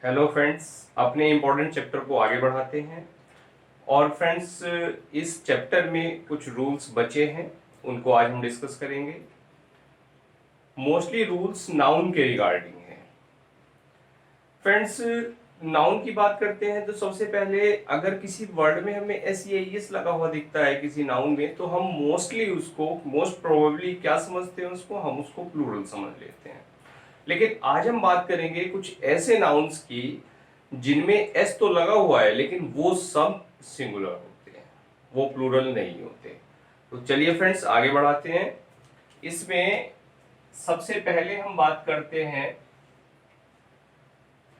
Hello friends, अपने important chapter को आगे बढ़ाते हैं। और फ्रेंड्स, इस चैप्टर में कुछ रूल्स बचे हैं, उनको आज हम डिस्कस करेंगे। मोस्टली रूल्स नाउन के रिगार्डिंग है। फ्रेंड्स, नाउन की बात करते हैं तो सबसे पहले अगर किसी वर्ड में हमें एस या एस लगा हुआ दिखता है किसी नाउन में, तो हम मोस्टली उसको मोस्ट प्रोबेबली क्या समझते हैं, हम उसको प्लूरल समझ लेते हैं। लेकिन आज हम बात करेंगे कुछ ऐसे नाउन्स की जिनमें एस तो लगा हुआ है लेकिन वो सब सिंगुलर होते हैं, वो प्लूरल नहीं होते। तो चलिए फ्रेंड्स, आगे बढ़ाते हैं। इसमें सबसे पहले हम बात करते हैं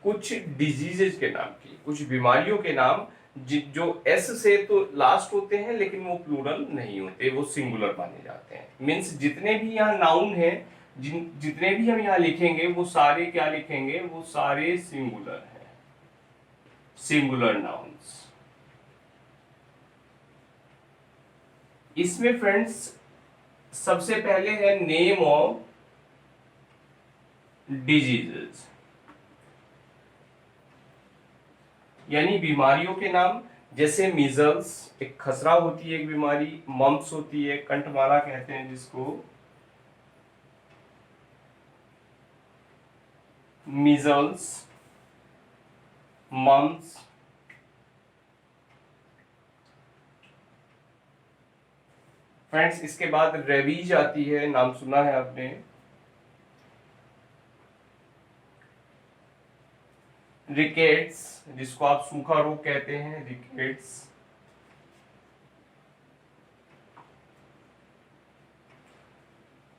कुछ डिजीजेज के नाम की, कुछ बीमारियों के नाम जो एस से तो लास्ट होते हैं लेकिन वो प्लूरल नहीं होते, वो सिंगुलर माने जाते हैं। मीन्स जितने भी यहाँ नाउन हैं, जितने भी हम यहाँ लिखेंगे वो सारे क्या लिखेंगे, वो सारे सिंगुलर हैं, सिंगुलर नाउन्स। इसमें फ्रेंड्स सबसे पहले है नेम ऑफ डिजीजेस, यानी बीमारियों के नाम। जैसे मीजल्स, एक खसरा होती है एक बीमारी, मम्प्स होती है, कंठमाला कहते हैं जिसको, मीजल्स, मम्प्स। फ्रेंड्स, इसके बाद रेबीज आती है, नाम सुना है आपने। रिकेट्स, जिसको आप सूखा रोग कहते हैं, रिकेट्स।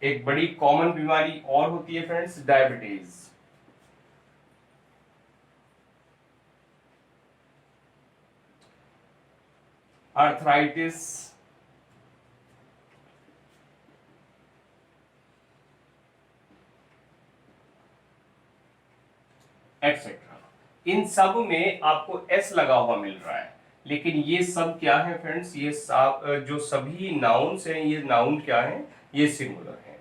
एक बड़ी कॉमन बीमारी और होती है फ्रेंड्स, डायबिटीज। Arthritis, etcetera. इन सब में आपको एस लगा हुआ मिल रहा है, लेकिन ये सब क्या है फ्रेंड्स, ये सब जो सभी नाउन्स हैं, ये नाउन क्या है, ये सिंगुलर है।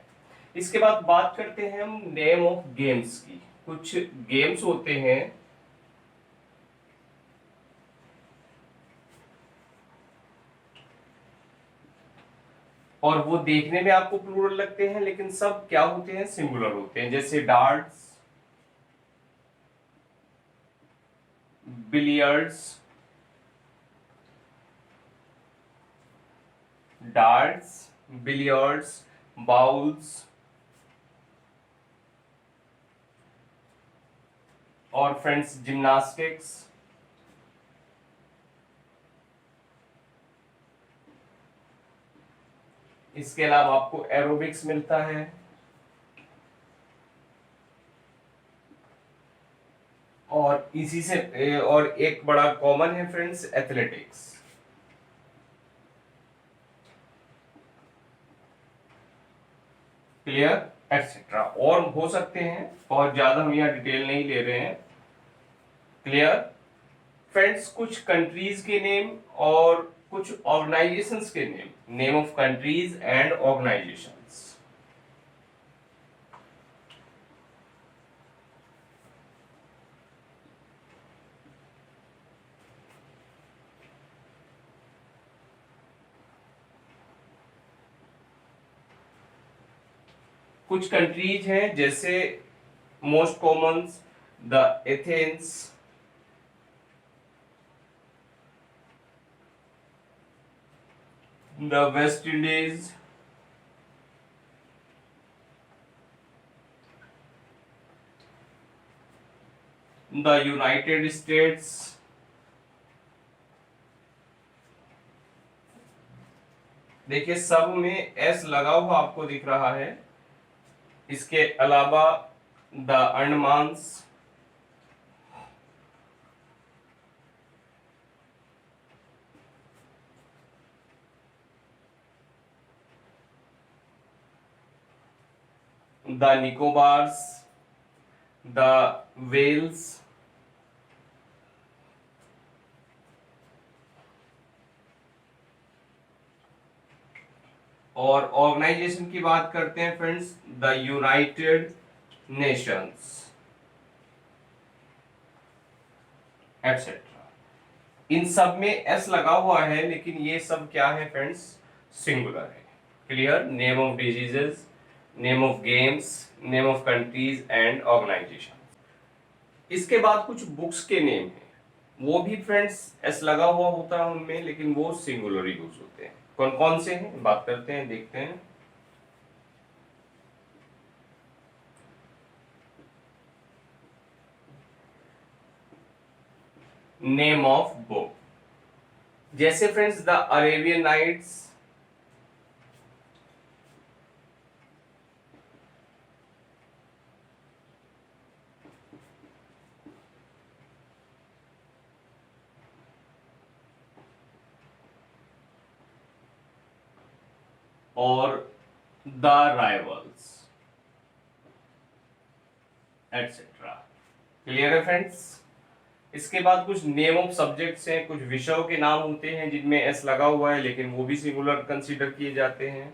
इसके बाद बात करते हैं हम नेम ऑफ गेम्स की। कुछ गेम्स होते हैं और वो देखने में आपको प्लूरल लगते हैं लेकिन सब क्या होते हैं, सिंगुलर होते हैं। जैसे darts, billiards, darts, billiards, bowls और फ्रेंड्स जिम्नास्टिक्स। इसके अलावा आपको एरोबिक्स मिलता है और इसी से और एक बड़ा कॉमन है फ्रेंड्स, एथलेटिक्स। क्लियर, एक्सेट्रा और हो सकते हैं, बहुत ज्यादा हम यहाँ डिटेल नहीं ले रहे हैं। क्लियर फ्रेंड्स, कुछ कंट्रीज के नेम और कुछ ऑर्गेनाइजेशंस के name, name of countries and organisations. कुछ कंट्रीज हैं जैसे most common the Athens, the West Indies, the United states, देखिए सब में एस लगा हुआ आपको दिख रहा है। इसके अलावा the Andamans, the Nicobars, the Wales, और ऑर्गेनाइजेशन की बात करते हैं friends, the United Nations. Etcetera. इन सब में एस लगा हुआ है, लेकिन ये सब क्या है फ्रेंड्स, सिंगुलर है। Clear? Name of diseases, name of games, name of countries and organisation. इसके बाद कुछ बुक्स के नेम हैं, वो भी फ्रेंड्स एस लगा हुआ होता है उनमें, लेकिन वो सिंगुलर यूज होते हैं। कौन कौन से हैं बात करते हैं, देखते हैं। नेम ऑफ बुक, जैसे फ्रेंड्स द अरेबियन नाइट्स, और द राइवल्स एटसेट्रा। क्लियर है फ्रेंड्स? इसके बाद कुछ नेम ऑफ सब्जेक्ट्स हैं, कुछ विषयों के नाम होते हैं जिनमें एस लगा हुआ है, लेकिन वो भी सिंगुलर कंसीडर किए जाते हैं।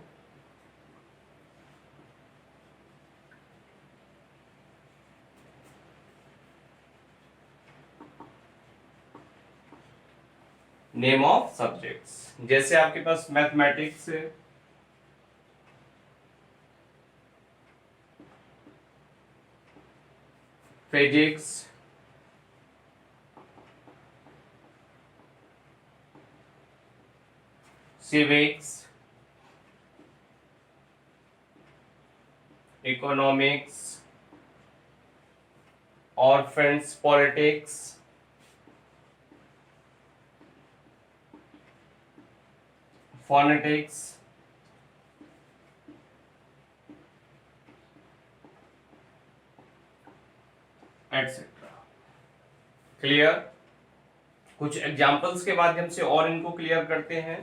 नेम ऑफ सब्जेक्ट्स, जैसे आपके पास मैथमेटिक्स, फिजिक्स, सिविक्स, इकोनॉमिक्स, और friends politics, phonetics, etcetera. Clear? कुछ एग्जाम्पल्स के माध्यम से और इनको क्लियर करते हैं।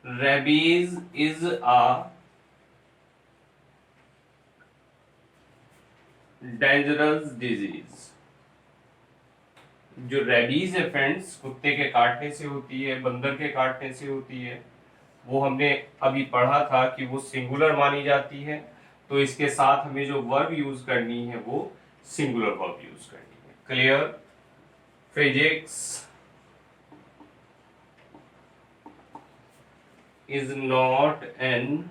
Rabies is a dangerous disease. जो रेबीज है फ्रेंड्स, कुत्ते के काटने से होती है, बंदर के काटने से होती है, वो हमने अभी पढ़ा था कि वो सिंगुलर मानी जाती है, तो इसके साथ हमें जो वर्ब यूज करनी है वो सिंगुलर वर्ब यूज करनी है। Clear? Physics is not an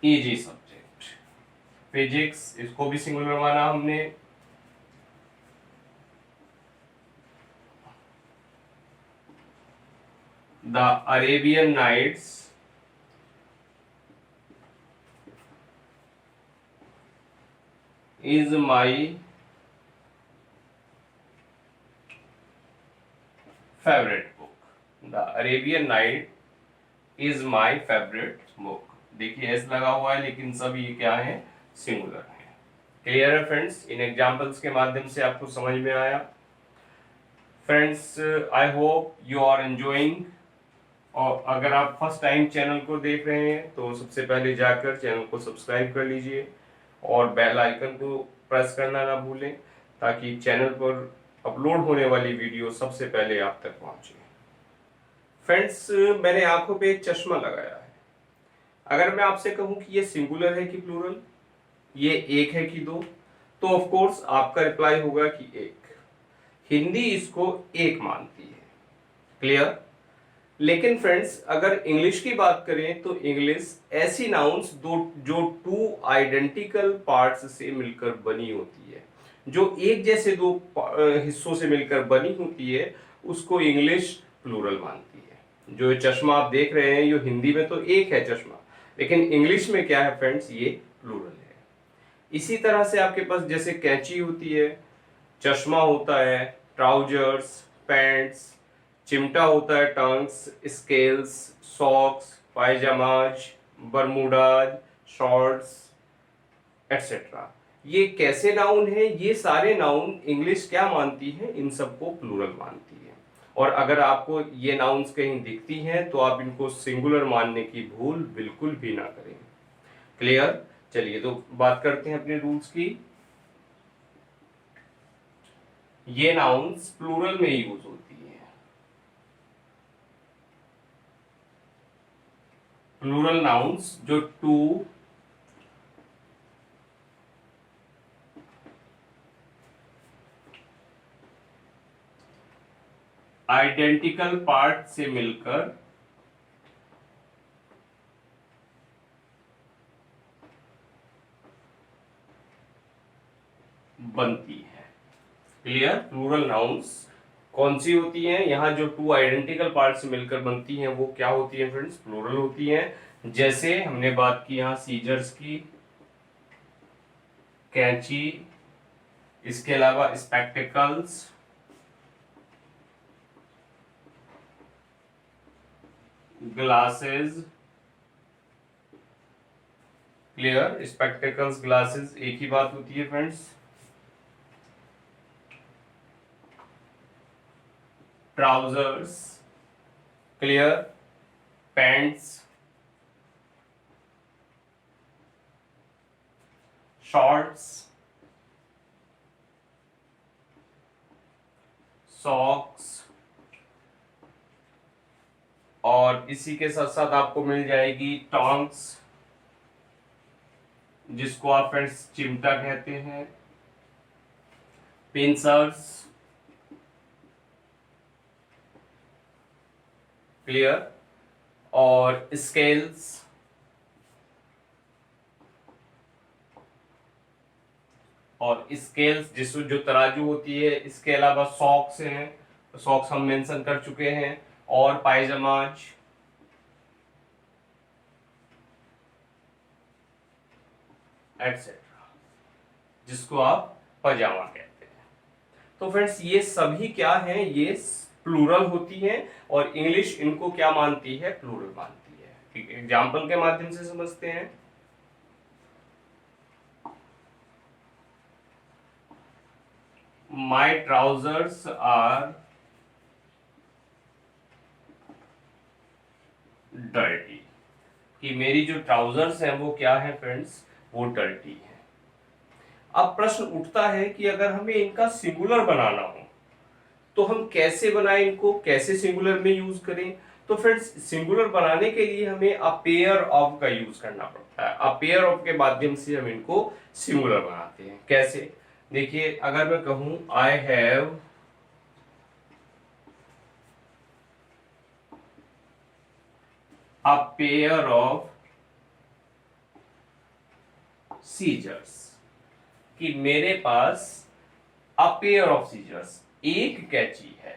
easy subject. Physics, इसको भी सिंगुलर माना हमने। The Arabian Nights is my favorite book. The Arabian Night is my favorite book. देखिए एस लगा हुआ है, लेकिन सब ये क्या है, सिंगुलर है। क्लियर है फ्रेंड्स? इन एग्जांपल्स के माध्यम से आपको समझ में आया। Friends, I hope you are enjoying. और अगर आप फर्स्ट टाइम चैनल को देख रहे हैं तो सबसे पहले जाकर चैनल को सब्सक्राइब कर लीजिए और बेल आइकन को प्रेस करना ना भूलें, ताकि चैनल पर अपलोड होने वाली वीडियो सबसे पहले आप तक पहुंचे। फ्रेंड्स, मैंने आंखों पे एक चश्मा लगाया है। अगर मैं आपसे कहूं कि ये सिंगुलर है कि प्लूरल, ये एक है कि दो, तो ऑफ कोर्स आपका रिप्लाई होगा कि एक। हिंदी इसको एक मानती है। क्लियर? लेकिन फ्रेंड्स, अगर इंग्लिश की बात करें तो इंग्लिश ऐसी नाउन्स जो टू आइडेंटिकल पार्ट्स से मिलकर बनी होती है, जो एक जैसे दो हिस्सों से मिलकर बनी होती है, उसको इंग्लिश प्लूरल मानती है। जो चश्मा आप देख रहे हैं, ये हिंदी में तो एक है चश्मा, लेकिन इंग्लिश में क्या है फ्रेंड्स, ये प्लूरल है। इसी तरह से आपके पास जैसे कैंची होती है, चश्मा होता है, ट्राउजर्स, पैंट्स, चिमटा होता है, tongs, scales, socks, pyjamas, Bermudas, shorts, etcetera. ये कैसे नाउन है? ये सारे नाउन इंग्लिश क्या मानती है, इन सबको प्लूरल मानती है। और अगर आपको ये नाउन्स कहीं दिखती हैं तो आप इनको सिंगुलर मानने की भूल बिल्कुल भी ना करें। क्लियर? चलिए तो बात करते हैं अपने रूल्स की। ये नाउन्स प्लूरल में यूज होती है। प्लूरल नाउन्स जो टू आइडेंटिकल पार्ट से मिलकर बनती है। क्लियर? प्लूरल नाउन्स कौन सी होती हैं? यहाँ जो टू आइडेंटिकल पार्ट से मिलकर बनती हैं वो क्या होती है फ्रेंड्स? प्लूरल होती हैं। जैसे हमने बात की यहाँ सीजर्स की, कैंची, इसके अलावा spectacles, glasses. Clear? Spectacles, glasses एक ही बात होती है friends. Trousers, clear? Pants, shorts, socks, और इसी के साथ साथ आपको मिल जाएगी टॉन्ग्स, जिसको आप फ्रेंड्स चिमटा कहते हैं, पिंसर्स। क्लियर? और स्केल्स, और स्केल्स जिसको जो तराजू होती है। इसके अलावा सॉक्स हैं, सॉक्स हम मेंशन कर चुके हैं, और पायजामाज, एटसेट्रा, जिसको आप पजामा कहते हैं। तो फ्रेंड्स ये सभी क्या हैं? ये प्लूरल होती हैं, और इंग्लिश इनको क्या मानती है? प्लूरल मानती है। ठीक है, एग्जाम्पल के माध्यम से समझते हैं। My trousers are dirty, कि मेरी जो ट्राउजर्स हैं वो क्या है फ्रेंड्स? वो डर्टी है। अब प्रश्न उठता है कि अगर हमें इनका सिंगुलर बनाना हो तो हम कैसे बनाएं इनको, कैसे सिंगुलर में यूज करें? तो फ्रेंड्स सिंगुलर बनाने के लिए हमें अ पेयर ऑफ का यूज करना पड़ता है। अ पेयर ऑफ के माध्यम से हम इनको सिंगुलर बनाते हैं। कैसे? देखिए, अगर मैं कहूं I have a pair of scissors, कि मेरे पास अ पेयर ऑफ सीजर्स, एक कैंची है।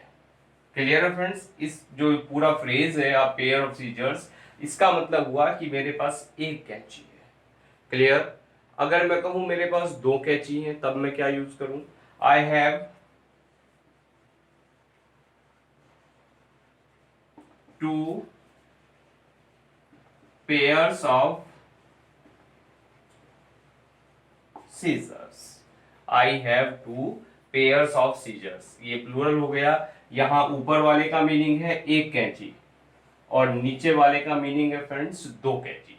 क्लियर है फ्रेंड्स? इस जो पूरा फ्रेज है अ पेयर ऑफ सीजर्स, इसका मतलब हुआ कि मेरे पास एक कैंची है। क्लियर? अगर मैं कहूं मेरे पास दो कैंची हैं, तब मैं क्या यूज करूं? I have two pairs of scissors. I have two pairs of scissors, ये प्लूरल हो गया। यहां ऊपर वाले का मीनिंग है एक कैंची, और नीचे वाले का मीनिंग है फ्रेंड्स दो कैंची।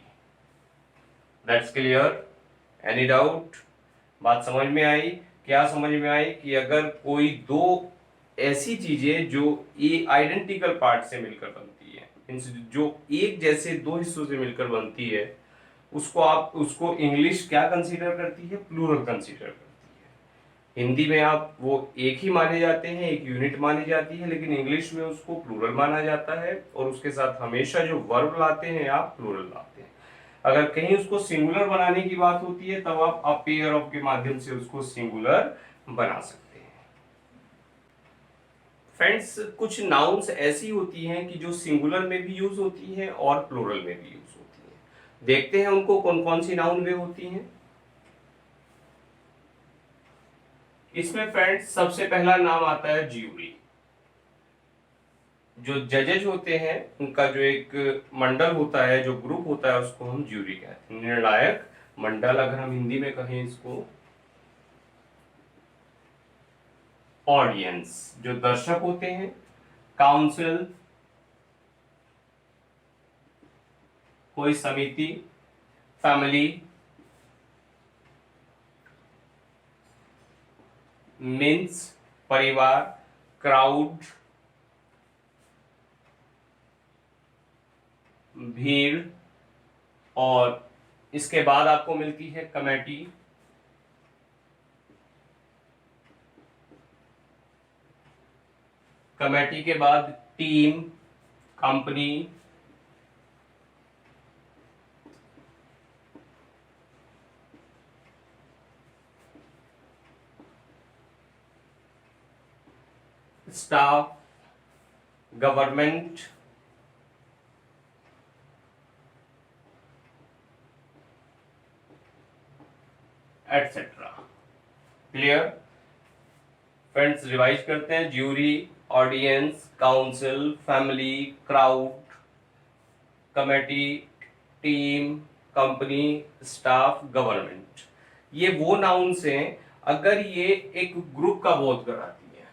That's clear? Any doubt? बात समझ में आई? क्या समझ में आई? कि अगर कोई दो ऐसी चीजें जो ये आइडेंटिकल पार्ट से मिलकर बनती है, जो एक जैसे दो हिस्सों से मिलकर बनती है, उसको इंग्लिश क्या कंसीडर करती है? प्लूरल कंसीडर करती है। हिंदी में आप वो एक ही माने जाते हैं, एक यूनिट मानी जाती है, लेकिन इंग्लिश में उसको प्लूरल माना जाता है, और उसके साथ हमेशा जो वर्ब लाते हैं आप प्लूरल लाते हैं। अगर कहीं उसको सिंगुलर बनाने की बात होती है तब आप अ पेयर ऑफ के माध्यम से उसको सिंगुलर बना सकते हैं। फ्रेंड्स कुछ नाउन्स ऐसी होती हैं कि जो सिंगुलर में भी यूज होती हैं और प्लूरल में भी यूज होती हैं। देखते हैं उनको कौन कौन सी नाउन वे होती हैं। इसमें फ्रेंड्स सबसे पहला नाम आता है ज्यूरी। जो जजेज होते हैं उनका जो एक मंडल होता है, जो ग्रुप होता है, उसको हम ज्यूरी कहते हैं। निर्णायक मंडल अगर हम हिंदी में कहें इसको। ऑडियंस जो दर्शक होते हैं। काउंसिल कोई समिति। फैमिली। मीन्स परिवार। क्राउड भीड़। और इसके बाद आपको मिलती है कमेटी, कमेटी के बाद team, company, staff, government, etcetera. Clear friends, revise करते हैं। Jury, audience, council, family, crowd, committee, team, company, staff, government. ये वो नाउन्स हैं अगर ये एक ग्रुप का बोध कराती है।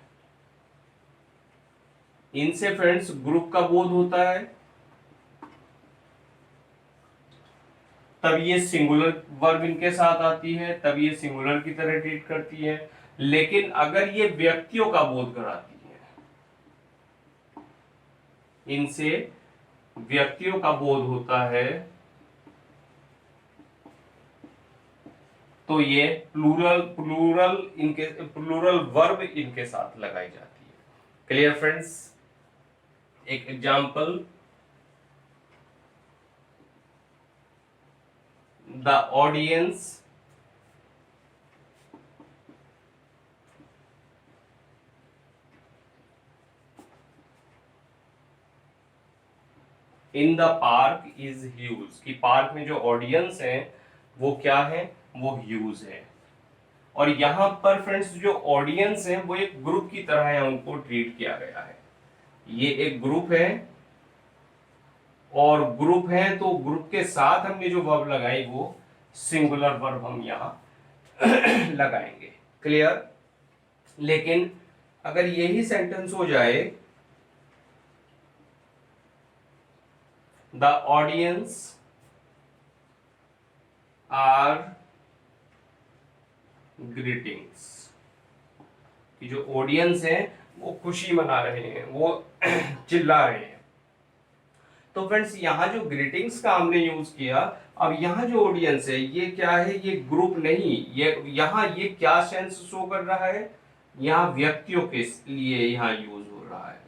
इनसे फ्रेंड्स ग्रुप का बोध होता है, तब ये सिंगुलर वर्ब इनके साथ आती है, तब ये सिंगुलर की तरह ट्रीट करती है। लेकिन अगर ये व्यक्तियों का बोध कराती है, इनसे व्यक्तियों का बोध होता है, तो ये प्लूरल वर्ब इनके साथ लगाई जाती है। क्लियर फ्रेंड्स, एक example, the audience in the park is huge, कि पार्क में जो ऑडियंस है वो क्या है, वो ह्यूज है। और यहां पर फ्रेंड्स जो ऑडियंस है वो एक ग्रुप की तरह है, उनको ट्रीट किया गया है। ये एक ग्रुप है और ग्रुप है, तो ग्रुप के साथ हमने जो वर्ब लगाई वो सिंगुलर वर्ब हम यहां लगाएंगे। क्लियर। लेकिन अगर यही सेंटेंस हो जाए, द ऑडियंस आर ग्रीटिंग्स, कि जो ऑडियंस है वो खुशी मना रहे हैं, वो चिल्ला रहे हैं। तो फ्रेंड्स यहां जो ग्रीटिंग्स का हमने यूज किया, अब यहां जो ऑडियंस है ये क्या है, ये ग्रुप नहीं, ये यहां ये क्या सेंस शो कर रहा है, यहां व्यक्तियों के लिए यहां यूज हो रहा है।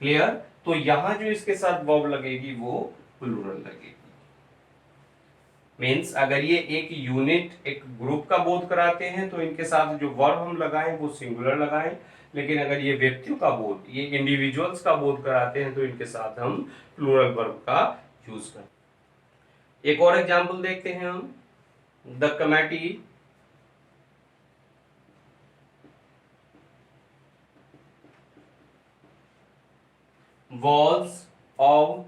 क्लियर। तो यहां जो इसके साथ वर्ब लगेगी वो प्लूरल लगेगी। मीन्स अगर ये एक यूनिट एक ग्रुप का बोध कराते हैं तो इनके साथ जो वर्ब हम लगाएं वो सिंगुलर लगाएं। लेकिन अगर ये व्यक्तियों का बोध, ये इंडिविजुअल्स का बोध कराते हैं तो इनके साथ हम प्लूरल वर्ब का यूज करें। एक और एग्जांपल देखते हैं हम, the committee was of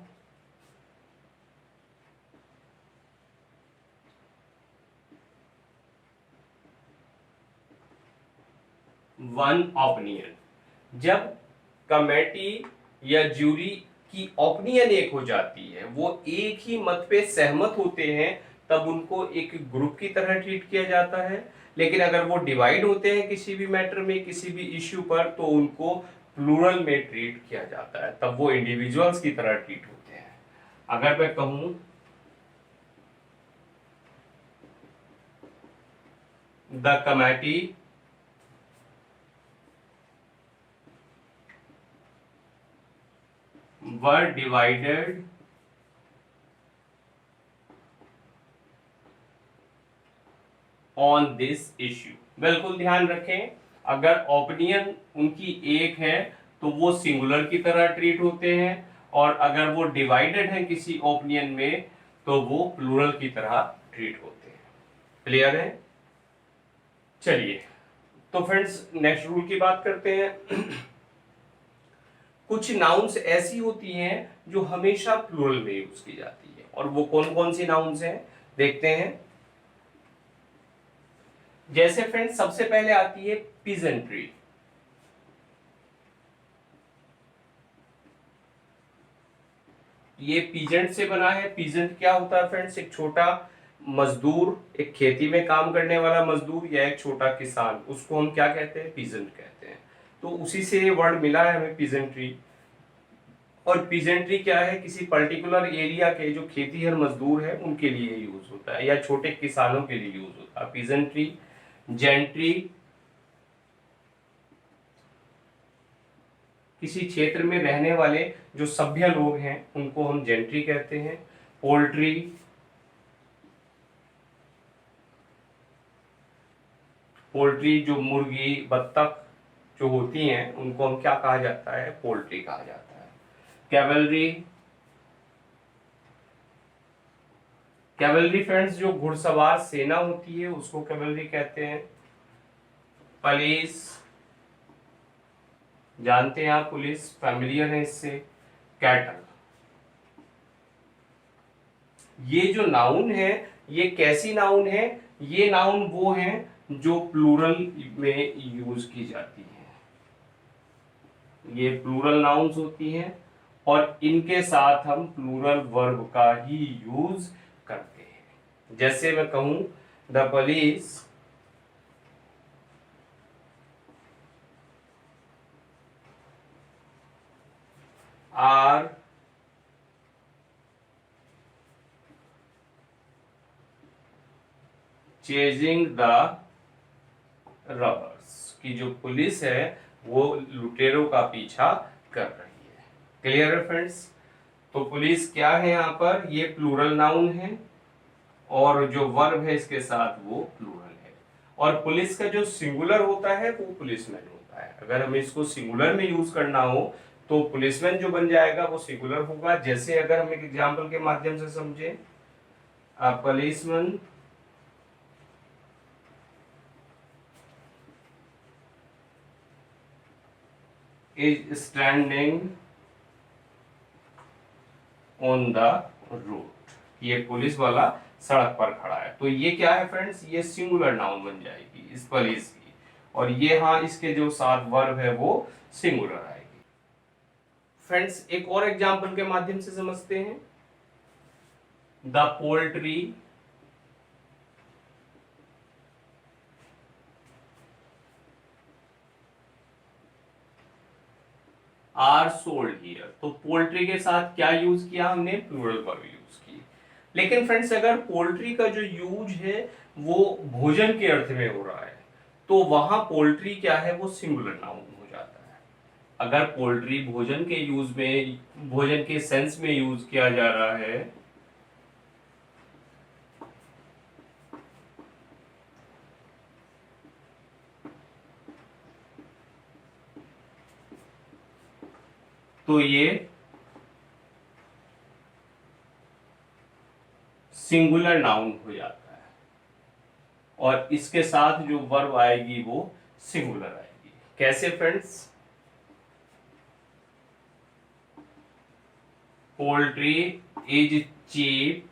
one opinion. जब कमेटी या ज्यूरी की ओपिनियन एक हो जाती है, वो एक ही मत पे सहमत होते हैं, तब उनको एक ग्रुप की तरह ट्रीट किया जाता है। लेकिन अगर वो डिवाइड होते हैं किसी भी मैटर में, किसी भी इश्यू पर, तो उनको प्लूरल में ट्रीट किया जाता है, तब वो इंडिविजुअल्स की तरह ट्रीट होते हैं। अगर मैं कहूं the committee were divided on this issue, बिल्कुल ध्यान रखें, अगर ओपिनियन उनकी एक है तो वो सिंगुलर की तरह ट्रीट होते हैं, और अगर वो डिवाइडेड है किसी ओपिनियन में तो वो प्लूरल की तरह ट्रीट होते हैं। क्लियर है। चलिए तो फ्रेंड्स नेक्स्ट रूल की बात करते हैं। कुछ नाउन्स ऐसी होती हैं जो हमेशा प्लूरल में यूज की जाती है, और वो कौन कौन सी नाउन्स हैं देखते हैं। जैसे फ्रेंड्स सबसे पहले आती है पीजेंट्री। ये पीजेंट से बना है। पीजेंट क्या होता है फ्रेंड्स, एक छोटा मजदूर, एक खेती में काम करने वाला मजदूर या एक छोटा किसान, उसको हम क्या कहते हैं, पीजेंट कहते हैं। तो उसी से ये वर्ड मिला है हमें पीजेंट्री। और पीजेंट्री क्या है, किसी पर्टिकुलर एरिया के जो खेतीहर मजदूर है उनके लिए यूज होता है या छोटे किसानों के लिए यूज होता है पीजेंट्री। जेंट्री किसी क्षेत्र में रहने वाले जो सभ्य लोग हैं उनको हम जेंट्री कहते हैं। पोल्ट्री पोल्ट्री जो मुर्गी बत्तख जो होती हैं उनको हम क्या कहा जाता है, पोल्ट्री कहा जाता है। कैवलरी कैवलरी फ्रेंड्स जो घुड़सवार सेना होती है उसको कैवलरी कहते हैं। पुलिस जानते हैं आप, पुलिस फैमिलियर है इससे। कैटल ये जो नाउन है ये कैसी नाउन है, ये नाउन वो है जो प्लूरल में यूज की जाती है। ये प्लूरल नाउन्स होती हैं और इनके साथ हम प्लूरल वर्ब का ही यूज करते हैं। जैसे मैं कहूं the police are chasing the robbers, की जो पुलिस है वो लुटेरों का पीछा कर रही है। क्लियर है फ्रेंड्स? तो पुलिस क्या है यहाँ पर, ये प्लूरल नाउन है और जो वर्ब है इसके साथ वो प्लूरल है। और पुलिस का जो सिंगुलर होता है वो पुलिसमैन होता है। अगर हमें इसको सिंगुलर में यूज करना हो तो पुलिसमैन जो बन जाएगा वो सिंगुलर होगा। जैसे अगर हम एक एग्जाम्पल के माध्यम से समझें, policeman is standing on the road, ये पुलिस वाला सड़क पर खड़ा है। तो ये क्या है फ्रेंड्स, ये सिंगुलर नाउन बन जाएगी इस पुलिस की। और ये हाँ इसके जो साथ वर्ब है वो सिंगुलर आएगी। फ्रेंड्स एक और एग्जांपल के माध्यम से समझते हैं। The poultry are sold here. तो पोल्ट्री के साथ क्या यूज किया हमने, प्लूरल वर्ब यूज की। लेकिन फ्रेंड्स अगर पोल्ट्री का जो यूज है वो भोजन के अर्थ में हो रहा है तो वहां पोल्ट्री क्या है, वो सिंगुलर नाउन हो जाता है। अगर पोल्ट्री भोजन के यूज में, भोजन के सेंस में यूज किया जा रहा है तो ये सिंगुलर नाउन हो जाता है और इसके साथ जो वर्ब आएगी वो सिंगुलर आएगी। कैसे friends, poultry is cheap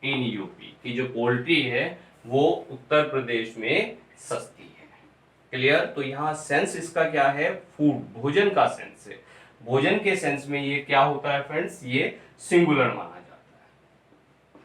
in UP, की जो पोल्ट्री है वो उत्तर प्रदेश में सस्ती है। क्लियर? तो यहां सेंस इसका क्या है, फूड, भोजन का सेंस है। भोजन के सेंस में ये क्या होता है फ्रेंड्स, ये सिंगुलर माना जाता है।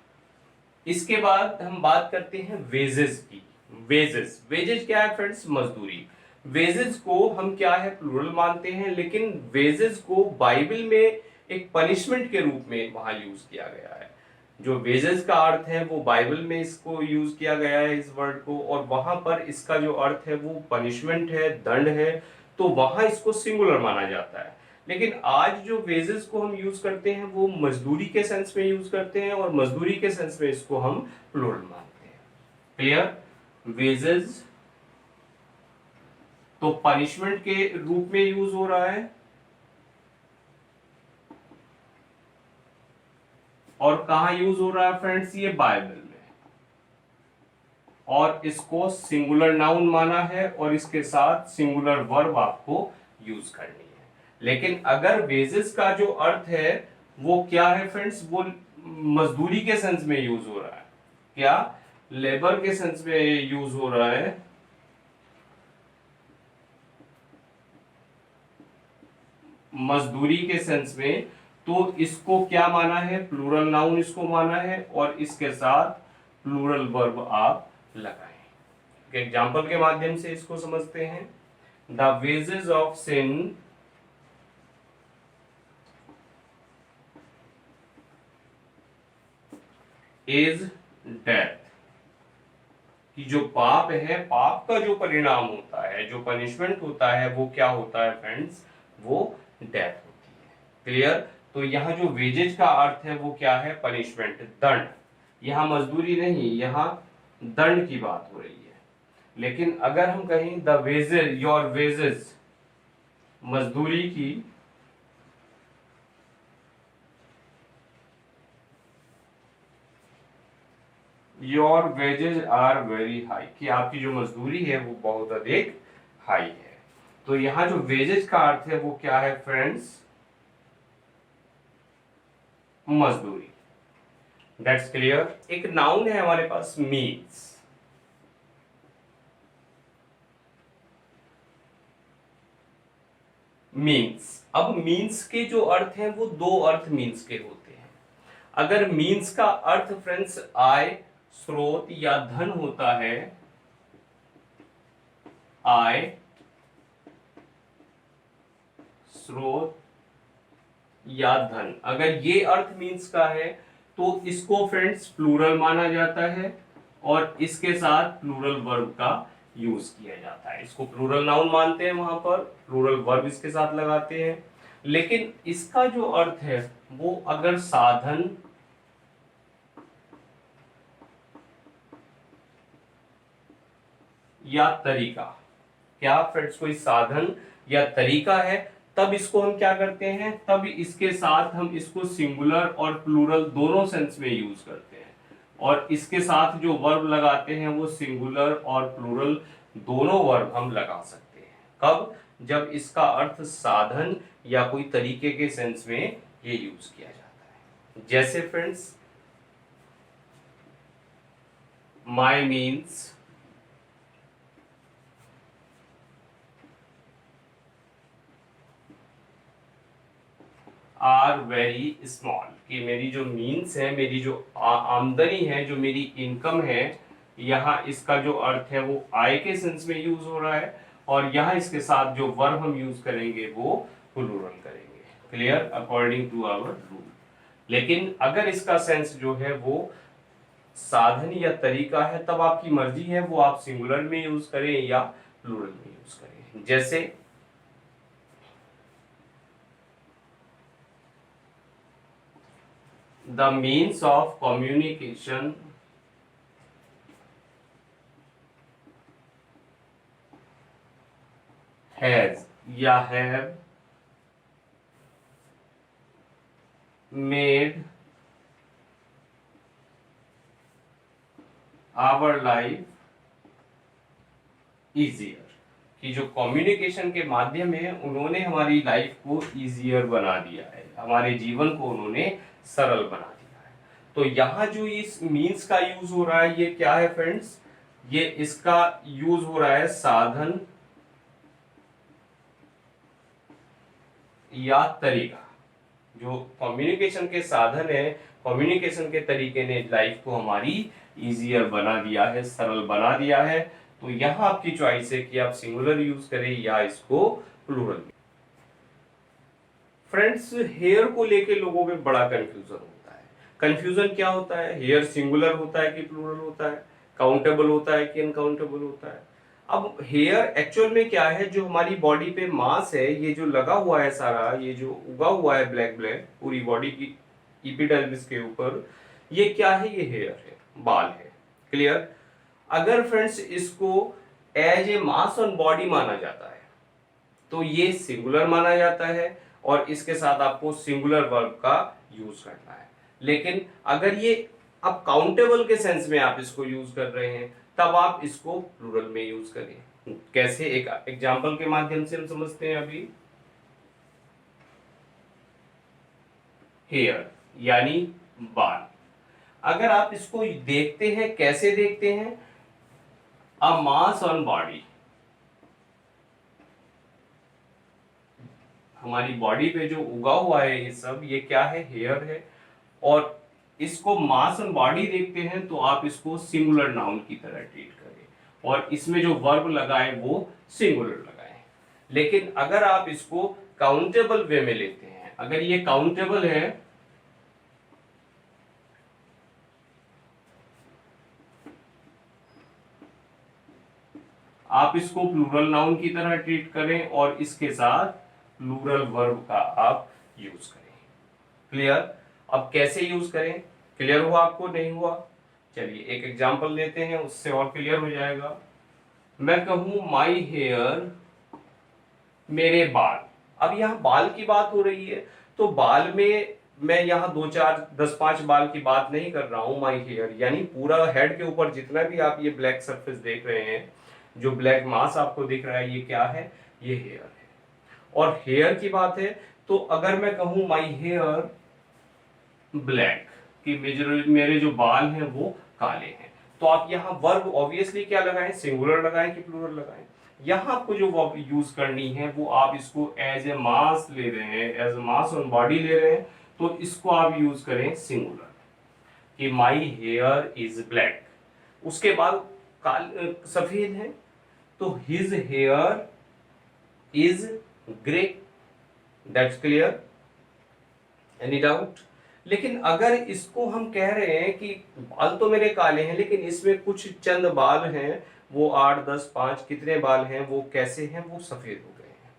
इसके बाद हम बात करते हैं वेजेस की। वेजेस, वेजेस क्या है फ्रेंड्स, मजदूरी। वेजेस को हम क्या है, प्लूरल मानते हैं, लेकिन वेजेस को बाइबल में एक पनिशमेंट के रूप में वहां यूज किया गया है। जो वेजेस का अर्थ है वो बाइबल में इसको यूज किया गया है इस वर्ड को, और वहां पर इसका जो अर्थ है वो पनिशमेंट है, दंड है, तो वहां इसको सिंगुलर माना जाता है। लेकिन आज जो वेजेस को हम यूज करते हैं वो मजदूरी के सेंस में यूज करते हैं और मजदूरी के सेंस में इसको हम प्लूरल मानते हैं। क्लियर? वेजेस तो पनिशमेंट के रूप में यूज हो रहा है और कहां यूज हो रहा है फ्रेंड्स, ये बाइबल में, और इसको सिंगुलर नाउन माना है और इसके साथ सिंगुलर वर्ब आपको यूज करनी है। लेकिन अगर वेजेस का जो अर्थ है वो क्या है फ्रेंड्स, वो मजदूरी के सेंस में यूज हो रहा है, क्या लेबर के सेंस में यूज हो रहा है, मजदूरी के सेंस में, तो इसको क्या माना है, प्लूरल नाउन इसको माना है और इसके साथ प्लूरल वर्ब आप लगाएं। एग्जाम्पल के माध्यम से इसको समझते हैं। The wages of sin is death, कि जो पाप है, पाप का जो परिणाम होता है, जो पनिशमेंट होता है, वो क्या होता है फ्रेंड्स, वो डेथ होती है। क्लियर। तो यहाँ जो वेजेज का अर्थ है वो क्या है, पनिशमेंट, दंड। यहाँ मजदूरी नहीं, यहाँ दंड की बात हो रही है। लेकिन अगर हम कहें द वेजेज, योर वेजेस, मजदूरी की your wages are very high, कि आपकी जो मजदूरी है वो बहुत अधिक हाई है। तो यहाँ जो वेजेज का अर्थ है वो क्या है फ्रेंड्स, मजदूरी। That's clear. एक नाउन है हमारे पास मीन्स। मीन्स, अब मीन्स के जो अर्थ हैं वो दो अर्थ मीन्स के होते हैं। अगर मीन्स का अर्थ फ्रेंड्स आय, स्रोत या धन होता है, आय, स्रोत या धन, अगर ये अर्थ मीन्स का है तो इसको फ्रेंड्स प्लूरल माना जाता है और इसके साथ प्लूरल वर्ब का यूज किया जाता है। इसको प्लूरल नाउन मानते हैं, वहां पर प्लूरल वर्ब इसके साथ लगाते हैं। लेकिन इसका जो अर्थ है वो अगर साधन या तरीका, क्या फ्रेंड्स कोई साधन या तरीका है, तब इसको हम क्या करते हैं, तब इसके साथ हम इसको सिंगुलर और प्लूरल दोनों सेंस में यूज करते हैं। और इसके साथ जो वर्ब लगाते हैं वो सिंगुलर और प्लूरल दोनों वर्ब हम लगा सकते हैं। कब, जब इसका अर्थ साधन या कोई तरीके के सेंस में ये यूज किया जाता है। जैसे friends, my means are very small, कि मेरी जो मीन्स है, मेरी जो आमदनी है, जो मेरी इनकम है, यहाँ इसका जो अर्थ है वो आय के सेंस में यूज हो रहा है और यहाँ इसके साथ जो वर्ब हम यूज करेंगे वो प्लूरल करेंगे। Clear, according to our rule. लेकिन अगर इसका सेंस जो है वो साधन या तरीका है, तब आपकी मर्जी है वो आप सिंगुलर में यूज करें या प्लूरल में यूज करें। जैसे the means of communication has या have made our life easier, कि जो कम्युनिकेशन के माध्यम है उन्होंने हमारी लाइफ को इजियर बना दिया है, हमारे जीवन को उन्होंने सरल बना दिया है। तो यहाँ जो इस मीन्स का यूज हो रहा है ये क्या है फ्रेंड्स, ये इसका यूज हो रहा है साधन या तरीका। जो कम्युनिकेशन के साधन है, कम्युनिकेशन के तरीके ने लाइफ को हमारी इजियर बना दिया है, सरल बना दिया है। तो यहाँ आपकी चॉइस है कि आप सिंगुलर यूज करें या इसको प्लूरल। फ्रेंड्स, हेयर को लेके लोगों में बड़ा कंफ्यूजन होता है। कंफ्यूजन क्या होता है, हेयर सिंगुलर होता है कि प्लूरल होता है, काउंटेबल होता है कि अनकाउंटेबल होता है। अब हेयर एक्चुअल में क्या है, जो हमारी बॉडी पे मांस है, ये जो लगा हुआ है सारा, ये जो उगा हुआ है ब्लैक ब्लैक पूरी बॉडी की एपिडर्मिस के ऊपर, ये क्या है, ये हेयर है, बाल है। क्लियर। अगर फ्रेंड्स इसको as a mass on body माना जाता है तो ये सिंगुलर माना जाता है और इसके साथ आपको सिंगुलर वर्ब का यूज करना है। लेकिन अगर ये अब काउंटेबल के सेंस में आप इसको यूज कर रहे हैं तब आप इसको प्लूरल में यूज करें। कैसे, एक एग्जांपल के माध्यम से हम समझते हैं। अभी हेयर यानी बाल, अगर आप इसको देखते हैं, कैसे देखते हैं, अ मास ऑन बॉडी, हमारी बॉडी पे जो उगा हुआ है ये सब, ये क्या है, हेयर है। और इसको मास ऑन बॉडी देखते हैं तो आप इसको सिंगुलर नाउन की तरह ट्रीट करें और इसमें जो वर्ब लगाए वो सिंगुलर लगाए। लेकिन अगर आप इसको काउंटेबल वे में लेते हैं, अगर ये काउंटेबल है, आप इसको प्लूरल नाउन की तरह ट्रीट करें और इसके साथ प्लूरल वर्ब का आप यूज करें। क्लियर? अब कैसे यूज करें, क्लियर हुआ आपको, नहीं हुआ? चलिए एक एग्जांपल लेते हैं, उससे और क्लियर हो जाएगा। मैं कहूं माई हेयर, मेरे बाल। अब यहाँ बाल की बात हो रही है, तो बाल में मैं यहाँ 2 4 10 5 बाल की बात नहीं कर रहा हूं। माई हेयर यानी पूरा हेड के ऊपर जितना भी आप ये ब्लैक सरफेस देख रहे हैं, जो ब्लैक मास आपको दिख रहा है, ये क्या है? ये हेयर है। और हेयर की बात है तो अगर मैं कहूं माई हेयर ब्लैक, कि मेरे जो बाल हैं वो काले हैं, तो आप यहाँ वर्ब ऑब्वियसली क्या लगाएं? सिंगुलर लगाएं कि प्लूरल लगाएं? यहाँ आपको जो वर्ब यूज करनी है वो आप इसको एज ए मास ले रहे हैं, as a mass on body ले रहे हैं, तो इसको आप यूज करें सिंगुलर, कि माई हेयर इज ब्लैक। उसके बाद सफेद है, तो his here is grey. That's clear? Any doubt? लेकिन अगर इसको हम कह रहे हैं कि बाल तो मेरे काले हैं, लेकिन इसमें कुछ चंद बाल हैं, वो 8 10 5 कितने बाल हैं, वो कैसे हैं? वो सफेद हो गए हैं।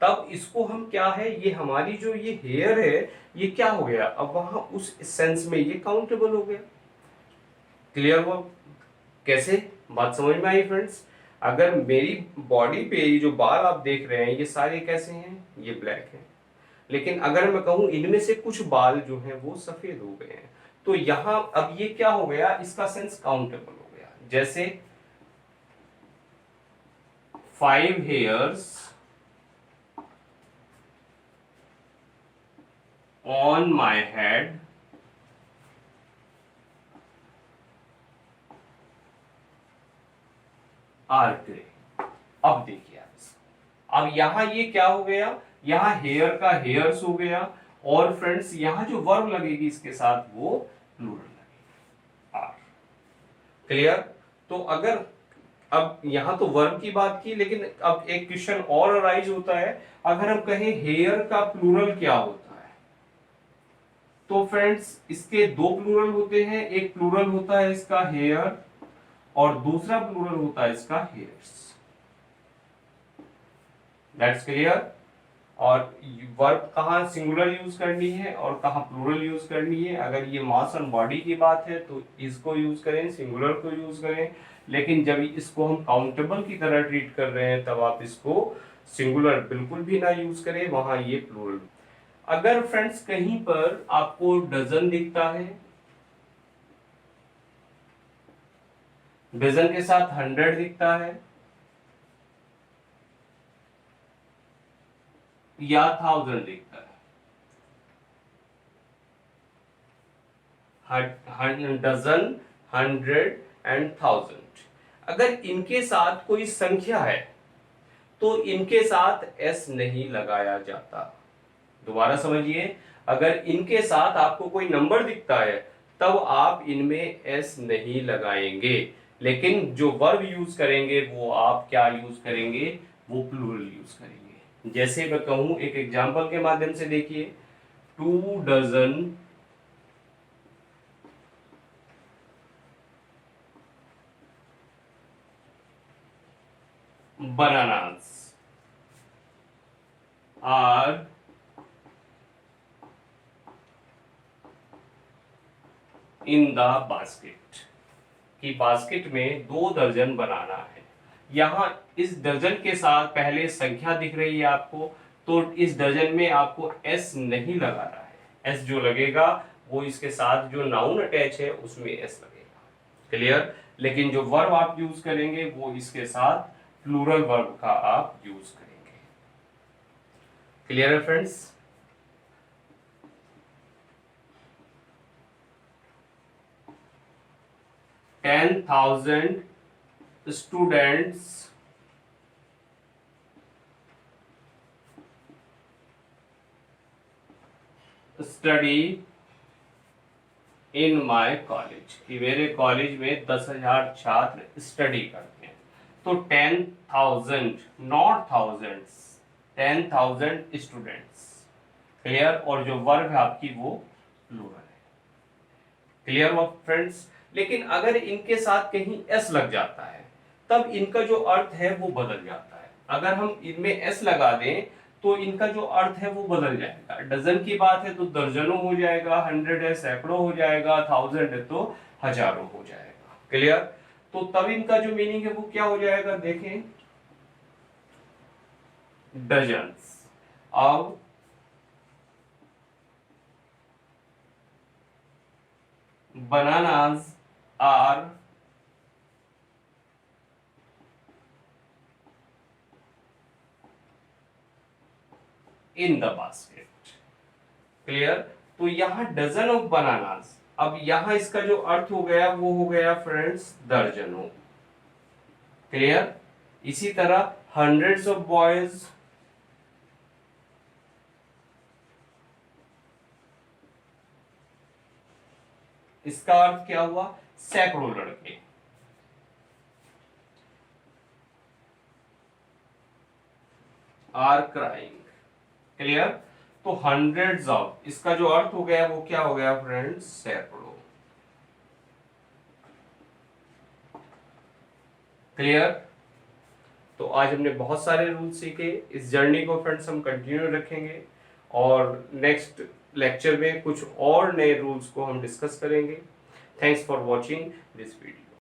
तब इसको हम क्या है, ये हमारी जो ये हेयर है, ये क्या हो गया? अब वहां उस सेंस में ये काउंटेबल हो गया। क्लियर हुआ? कैसे? बात समझ में आई फ्रेंड्स? अगर मेरी बॉडी पे ये जो बाल आप देख रहे हैं, ये सारे कैसे हैं? ये ब्लैक हैं। लेकिन अगर मैं कहूं इनमें से कुछ बाल जो हैं वो सफेद हो गए हैं, तो यहां अब ये क्या हो गया? इसका सेंस काउंटेबल हो गया। जैसे 5 hairs on my head are grey। अब देखिए आप इसको, अब यहां ये क्या हो गया? यहां हेयर का हेयर्स हो गया, और फ्रेंड्स यहां जो वर्ब लगेगी इसके साथ वो प्लूरल लगेगी, आर। क्लियर? तो अगर अब यहां तो वर्ब की बात की, लेकिन अब एक क्वेश्चन और अराइज होता है, अगर हम कहें हेयर का प्लूरल क्या होता है, तो फ्रेंड्स इसके दो प्लूरल होते हैं। एक प्लूरल होता है इसका हेयर, और दूसरा प्लूरल होता है इसका हेयर्स। That's clear? और वर्ब कहाँ सिंगुलर यूज करनी है और कहाँ प्लूरल यूज करनी है? अगर ये मास ऑन बॉडी की बात है तो इसको यूज करें, सिंगुलर को यूज करें। लेकिन जब इसको हम काउंटेबल की तरह ट्रीट कर रहे हैं, तब आप इसको सिंगुलर बिल्कुल भी ना यूज करें, वहां ये प्लूरल। अगर फ्रेंड्स कहीं पर आपको डजन दिखता है, डजन के साथ 100 दिखता है, या 1000 दिखता है, डजन, 100 एंड 1000, अगर इनके साथ कोई संख्या है तो इनके साथ एस नहीं लगाया जाता। दोबारा समझिए, अगर इनके साथ आपको कोई नंबर दिखता है तब आप इनमें एस नहीं लगाएंगे, लेकिन जो वर्ब यूज करेंगे वो आप क्या यूज करेंगे? वो प्लूरल यूज करेंगे। जैसे मैं कहूं, एक एग्जांपल के माध्यम से देखिए, 2 dozen bananas are in the basket, कि बास्केट में 2 दर्जन बनाना है। यहां इस दर्जन के साथ पहले संख्या दिख रही है आपको, तो इस दर्जन में आपको एस नहीं लगाना है। एस जो लगेगा वो इसके साथ जो नाउन अटैच है उसमें एस लगेगा। क्लियर? लेकिन जो वर्ब आप यूज करेंगे वो इसके साथ प्लूरल वर्ब का आप यूज करेंगे। क्लियर है friends? $10,000 students study in my college, कि मेरे कॉलेज में 10,000 छात्र स्टडी करते हैं। तो 10,000 नॉट थाउजेंड्स, 10,000 स्टूडेंट्स। क्लियर? और जो वर्ब है आपकी वो प्लूरल है। क्लियर हुआ फ्रेंड्स? लेकिन अगर इनके साथ कहीं एस लग जाता है तब इनका जो अर्थ है वो बदल जाता है। अगर हम इनमें एस लगा दें तो इनका जो अर्थ है वो बदल जाएगा। डजन की बात है तो दर्जनों हो जाएगा, 100 है सैकड़ों हो जाएगा, 1000 है तो हजारों हो जाएगा। क्लियर? तो तब इनका जो मीनिंग है वो क्या हो जाएगा, देखें, dozens of bananas are in the basket। Clear? तो यहां डजन ऑफ बनानास, अब यहां इसका जो अर्थ हो गया वो हो गया फ्रेंड्स दर्जनों। क्लियर? इसी तरह हंड्रेड्स ऑफ बॉयज, इसका अर्थ क्या हुआ, सैकड़ों लड़के। Are crying. क्लियर? तो हंड्रेड्स ऑफ, इसका जो अर्थ हो गया वो क्या हो गया फ्रेंड्स, सैकड़ों। क्लियर? तो आज हमने बहुत सारे रूल सीखे। इस जर्नी को फ्रेंड्स हम कंटिन्यू रखेंगे और नेक्स्ट लेक्चर में कुछ और नए रूल्स को हम डिस्कस करेंगे। Thanks for watching this video.